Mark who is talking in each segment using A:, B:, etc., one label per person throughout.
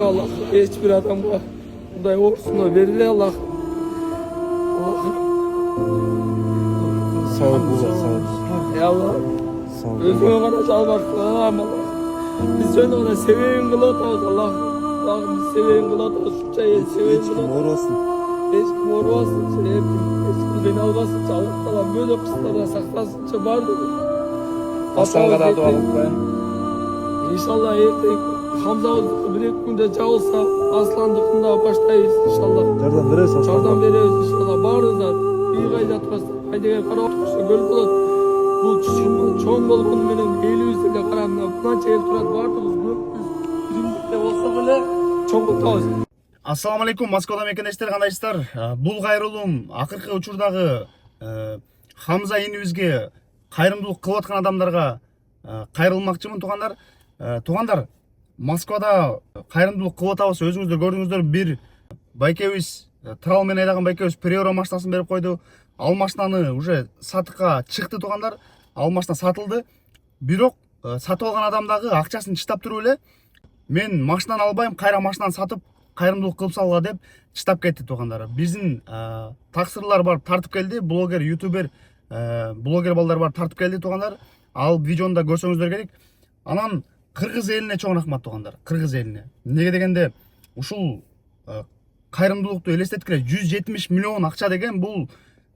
A: Allah hiçbir adamga bunday orsuna verile Allah.
B: Sağ ol, sağ ol.
A: Ya Allah.
B: Sağ ol.
A: Özüme kadar çalbarsın Allah. Biz şöyle ona seveyin kılatağız Allah. Allah'ım biz seveyin kılatağız. Şuçayı seveyin
B: Hiç kim
A: kılatağız.
B: uğrasın.
A: Hiç kim uğrasın. Hiç kim beni almasın. Allah falan böyle kısıtlara saklasın. Vardır.
B: Aslan kadar dua etmeyin.
A: İnşallah ertek Hamza bir iki günde çağılsa aslandıkında başlayız inşallah.
B: Nereden veririz aslan?
A: Çağdan veririz inşallah. Bağırırlar. Bir gayda turasın. Haydi kara oturmuşsa göl bulat. Bu çoğun bolgun benim eğili yüzüyle karanlığa. Bundan çeyil turat vardığımız gökbüz. Birimlikte olsa bile çoğun bultağız.
C: Assalamu alaikum, Moskvада мекендештер кандайсыздар? Бул кайрылуум акыркы учурдагы Хамза инибизге кайрымдуулук кылып аткан адамдарга кайрылмакчымын туугандар. Туугандар, Москвада кайрымдуулук кылып атабыз. Өзүңүздөр көрдүңүздөр, бир байкебиз трал менен айдаган байкебиз Приора машинасын берип койду. Ал машинаны уже сатыкка чыкты туугандар. Ал машина сатылды. Бирок сатып алган адам дагы акчасын чыштап туруп эле мен машинаны албайм, кайра машинаны сатып кайрымдуулук кылып салгыла деп чыштап кетти туугандар. Биздин таксырлар барып тартып келди, блогер, ютубер, блогер балдар барып тартып келди туугандар. Ал видеону да көрсөңүздөр керек. Анан кыргыз элине чоң рахмат туугандар. Кыргыз элине. Неге дегенде ушул кайрымдуулукту элестеткиле 170 миллион акча деген бул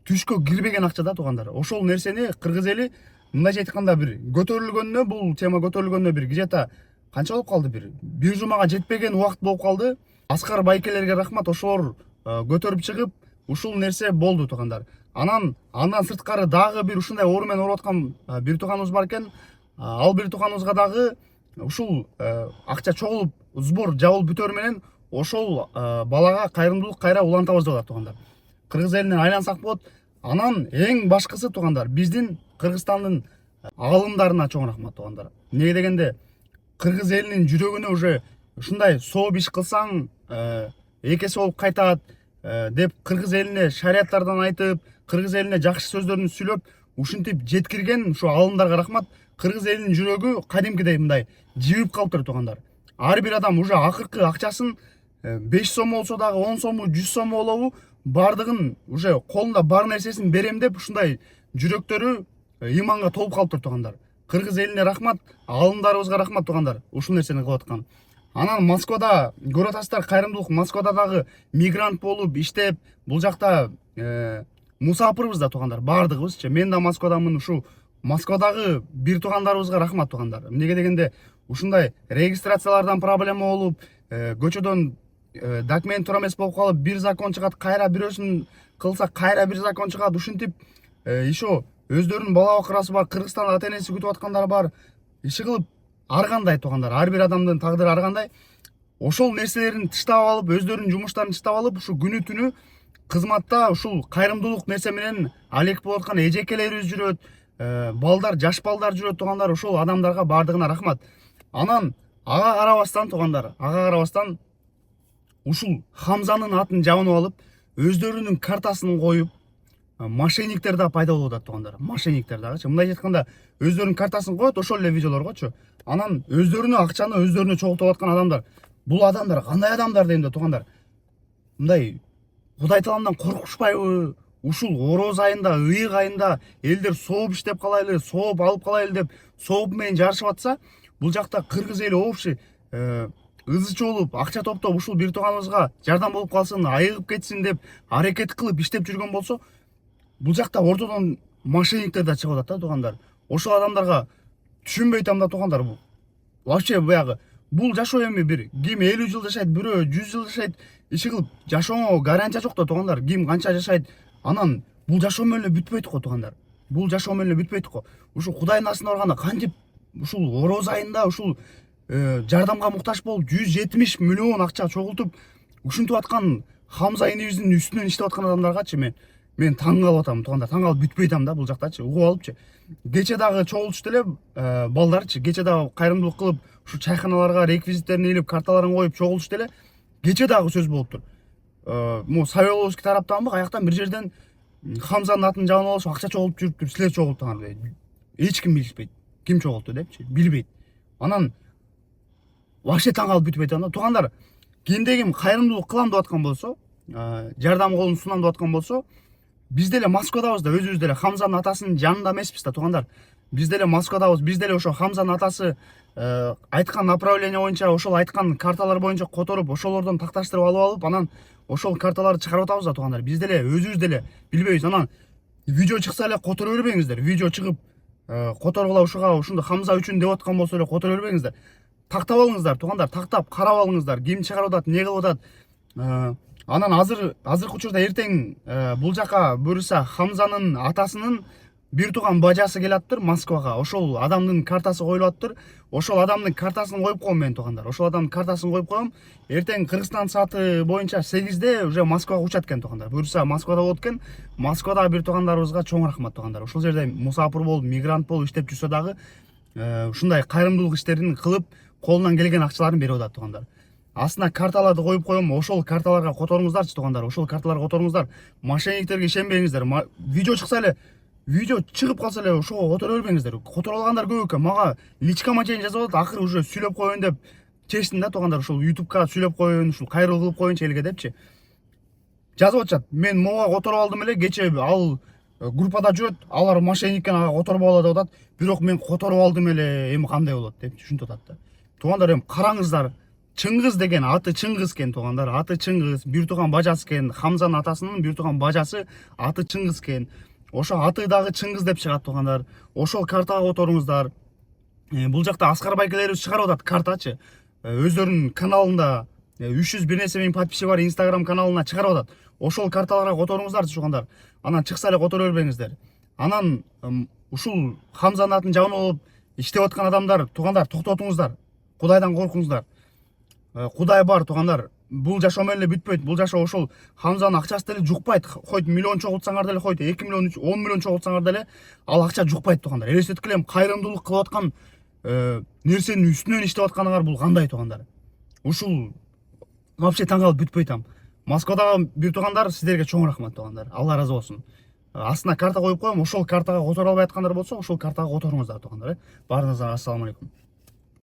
C: түшкө кирбеген акча да туугандар. Ошол нерсени кыргыз эли мындайча айтканда бир көтөрүлгөнүнө, бул тема көтөрүлгөнүнө бир где-то канча болуп калды, бир жумага жетпеген убакыт болуп калды. Аскар байкелерге рахмат, ошолор көтөрүп чыгып ушул нерсе болду туугандар. Андан сырткары дагы бир ушундай оору менен ооруп аткан бир тууганыбыз бар экен. Ал бир тууганыбызга дагы ушул акча чогулуп сбор жабылып бүтөр менен ошол балага кайрымдуулук кайра улантабыз деп атат туугандар. Кыргыз элинен айлансак болот. Анан эң башкысы туугандар, биздин Кыргызстандын аалымдарына чоң рахмат туугандар. Неге дегенде кыргыз элинин жүрөгүнө уже ушундай сооп иш кылсаң экеси болуп кайтат деп кыргыз элине шарияттардан айтып, кыргыз элине жакшы сөздөрүн сүйлөп, ушинтип жеткирген ушу аалымдарга рахмат. Кыргыз элинин жүрөгү кадимкидей мындай жибип калыптыр туугандар. Ар бир адам уже акыркы акчасын 5 сом болсо дагы 10 сому, 100 сому болобу, бардыгын уже колунда бар нерсесин берем деп ушундай жүрөктөрү иманга толуп калыптыр туугандар. Кыргыз элине рахмат, аалымдарыбызга рахмат туугандар, ушул нерсени кылып аткан. Анан Москвада көрүп атасыздар, кайрымдуулук Москвада дагы мигрант болуп иштеп, бул жакта мусапырбыз да туугандар, бардыгыбызчы. Мен да Москвадамын, ушу Москвадагы бир туугандарыбызга рахмат туугандар. Эмнеге дегенде ушундай регистрациялардан проблема болуп, көчөдөн документ туура эмес болуп калып, бир закон чыгат, кайра бирөөсүн кылсак кайра бир закон чыгат. Ушинтип ишо өздөрүнүн бала бакырасы бар, Кыргызстанда ата-энеси күтүп аткандар бар. Иши кылып ар кандай туугандар, ар бир адамдын тагдыры ар кандай. Ошол нерселерин тыштап алып, өздөрүнүн жумуштарын тыштап алып, ушу күнү түнү кызматта ушул кайрымдуулук нерсе менен алек болуп аткан эжекелерибиз жүрөт, балдар, жаш балдар жүрөт туугандар. Ошол адамдарга бардыгына рахмат. Анан ага карабастан туугандар, ага карабастан ушул Хамзанын атын жабынып алып, өздөрүнүн картасын коюп, мошенниктер да пайда болуп атат туугандар. Мошенниктер дагычы мындай айтканда өздөрүнүн картасын коет, ошол эле видеолоргочу. Анан өздөрүнө акчаны өздөрүнө чогултуп аткан адамдар. Бул адамдар кандай адамдар дейм да туугандар. Мындай Кудай таламдан коркушпайбы? Ушул ороз айында, ыйык айында элдер сооп иштеп калайлы, сооп алып калайлы деп сооп менен жарышып атса, бул жакта кыргыз эли оопчу ызычы болуп, акча топтоп ушул бир тууганыбызга жардам болуп калсын, айыгып кетсин деп аракет кылып иштеп жүргөн болсо, бул жакта ортодон мошенниктер да чыгып атат да туугандар. Ошол адамдарга түшүнбөй атам да туугандар. Бул вообще баягы бул жашоо эми бир ким 50 жыл жашайт, бирөө 100 жыл жашайт, иши кылып жашоого гарантия жок да туугандар. Ким канча жашайт, анан бул жашоо менен эле бүтпөйт го туугандар. Бул жашоо менен эле бүтпөйт го. Ушу Кудайдын астына барганда кантип ушул ороз айында ушул жардамга муктаж болуп 170 миллион акча чогултуп ушинтип аткан Хамза инибиздин үстүнөн иштеп аткан адамдаргачы мен таң калып атам туугандар. Таң калып бүтпөй атам да бул жактачы, угуп алыпчы. Кече дагы чогулушту эле балдарчы, кече дагы кайрымдуулук кылып, ушу чайханаларга реквизиттерин илип, карталарын коюп чогулушту эле. Кече дагы сөз болуптур. Могу Савеловский тараптанбы, каяктан бир жерден Хамзанын атын жабынып алып, акча чогулуп жүрүптүр, силер чогулттуңар дейт. Эч ким билишпейт. Ким чогултту депчи, билбейт. Анан вообще таң калып бүтүп атам да туугандар. кимде ким кайрымдуулук кылам деп аткан болсо, жардам колун сунам деп аткан болсо, биз деле Москвадабыз да, өзүбүз деле Хамзанын атасынын жанында эмеспиз да, туугандар. Биз деле Москвадабыз, биз деле ошо Хамзанын атасы айткан направление боюнча, ошол айткан карталар боюнча которуп, ошолордон такташтырып алып, анан ошол карталарды чыгарып атабыз да, туугандар. Биз деле өзүбүз деле билбейбиз. Анан видео чыкса эле которо бербеңиздер. Видео чыгып, которгула ушунда Хамза үчүн деп аткан болсо эле которо бербеңиздер. Тактап алыңыздар, туугандар, тактап карап алыңыздар. Ким чыгарып атат, эмне кылып атат. Анан азыркы учурда эртең бул жака буюрса Хамзанын атасынын бир тууган бажасы келаттыр Москвага. Ошол адамдын картасы коюлуп атыптыр. Ошол адамдын картасын коюп коем мен, туугандар. Ошол адамдын картасын коюп коем. Эртең Кыргызстан сааты боюнча 8-де уже Москвага учат экен, туугандар. Буюрса Москвада болот экен. Москвада бир туугандарыбызга чоң рахмат, туугандар. Ошол жерде мусафир болуп, мигрант болуп иштеп жүрсө дагы ушундай кайрымдуулук иштерин кылып, колунан келген акчаларын берип атат, туугандар. Астына карталарды коюп коем. Ошол карталарга которуңуздарчы, туугандар. Ошол карталарга которуңуздар. Мошенниктерге ишенбеңиздер. Видео чыкса эле, видео чыгып калса эле ошого которо бербеңиздер. Которо алгандар көп экен. Мага личкама чейин жазып атат. Акыры уже сүйлөп коеюн деп чечтим да, туугандар. Ушул YouTube'ка сүйлөп коеюн, ушул кайрылуу кылып коеюнчу элге депчи. Жазып атышат. Мен мога которо алдым эле, кече ал группада жүрөт. Алар мошенниктен ага которо алат деп атат. Бирок мен которо алдым эле, эми кандай болот деп түшүнүп атат да. Туугандар, эми караңыздар. Чыңгыз деген аты Чыңгыз экен, туугандар. Аты Чыңгыз, бир тууган бажасы экен. Хамзанын атасынын бир тууган бажасы аты Чыңгыз экен. Ошо аты дагы Чыңгыз деп чыгат, туугандар. Ошол картага которуңуздар. Бул жакта Аскар байкелерибиз чыгарып атат картачы. Өздөрүнүн каналында 300 бир нерсе миң подписчиги бар Instagram каналына чыгарып атат. Ошол карталарга которуңуздарчы, туугандар. Анан чыкса эле которо бербеңиздер. Анан ушул Хамзанын атын жаман болуп иштеп аткан адамдар, туугандар, токтотуңуздар. Кудайдан коркуңуздар. Кудай бар, туугандар. Бул жашоо менен эле бүтпөйт. Бул жашоо ошол Хамзанын акчасы деле жукпайт. Койт миллион чогултсаңар деле, койт 2 миллион, 10 миллион чогултсаңар деле ал акча жукпайт, туугандар. Элестеткиле кайрымдуулук кылып аткан нерсенин үстүнөн иштеп атканыңар бул кандай, туугандар? Ушул вообще таң калып бүтпөйтам. Москвадагы бир туугандар, сиздерге чоң рахмат, туугандар. Алла разы болсун. Астына карта коюп коем. Ошол картага которо албай аткандар болсо, ошол картага которуңуздар, туугандар. Баарыңызга ассаламу алейкум.